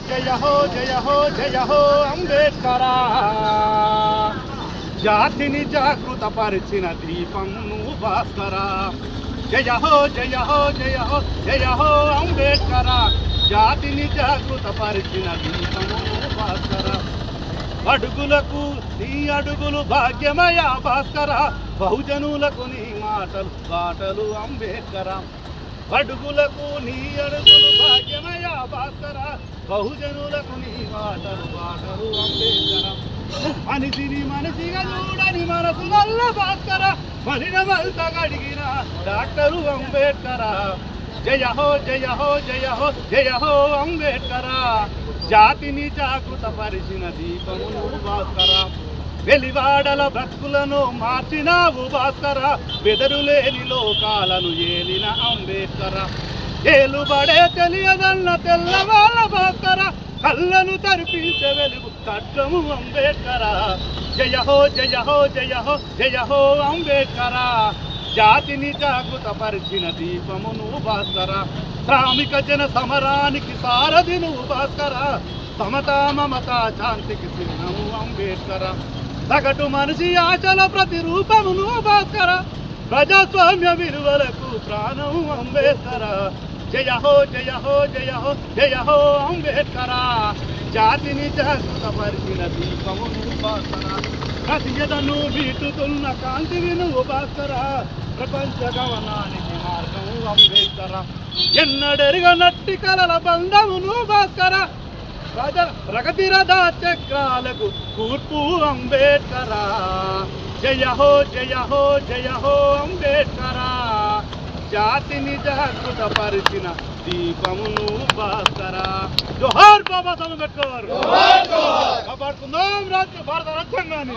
జయ హో జయ హో జయ హో అంబేద్కరా, జాతిని జాగృత పరిచిన దీపం నువ్వు భాస్కరా. జయ హో జయ హో జయ హో జయ హో అంబేద్కరా, జాతిని జాగృత పరిచిన దీపం నువ్వు భాస్కరా. అడుగులకు నీ అడుగులు భాగ్యమయ భాస్కరా, బహుజనులకు నీ మాటలు బాటలు అంబేద్కరా. అడుగులకు నీ అడుగులు భాగ్యమయ భాస్కరా, బహుజనులకు నీ మాటలు బాటలు అంబేద్కరా. మనిషిని మనిషిగా చూడని మనసు నల్ల భాస్కరా, మలిన మల్త గడిగిన డాక్టరు అంబేద్కరా. జయ హో జయ హో జయ హో జయ హో అంబేద్కరా, జాతిని జాగృత పరిచిన దీపము నువ్వు భాస్కరా. వెలివాడల బ్రతుకులను మార్చినావు భాస్కరా, బెదరులేని లోకాలను ఏలిన అంబేద్కరా. ఏలుబడే తెలియదన్న తెల్లవాళ్ళ భాస్కరా, కళ్ళను తరిపించే వెలుగు ఖడ్గము అంబేద్కరా. జయ హో జయ హో జయ హో జయ హో అంబేద్కరా, జాతిని జాగృత పరిచిన దీపము నువ్వు భాస్కరా. శ్రామిక జన సమరానికి సారథి నువ్వు భాస్కరా, సమతా మమత శాంతికి చిహ్నము అంబేద్కరా. సగటు మనిషి ఆశల ప్రతిరూపము నువ్వు భాస్కరా, ప్రజాస్వామ్య విలువలకు ప్రాణము అంబేద్కరా. జయ హో జయ హో జయ హో జయ హో అంబేద్కరా, జాతిని జాగృత పరిచిన దీపము నువ్వు భాస్కరా. ప్రతియదను వీటుతున్న కాంతివి నువ్వు భాస్కరా, ప్రపంచ గమనానికి మార్గము అంబేద్కరా. ఎన్నడెరుగనట్టి కలల బంధము నువ్వు భాస్కరా, ప్రగతి రథ చక్రాలకు కూర్పు అంబేద్కరా. జయ హో జయ హో జయ హో అంబేద్కరా, జాతిని జాగృత పరిచిన దీపమును భాస్కరా. జోహార్ బాబా సాహెబ్ అంబేద్కర్. కాపాడుకుందాం భారత రాజ్యాంగాన్ని.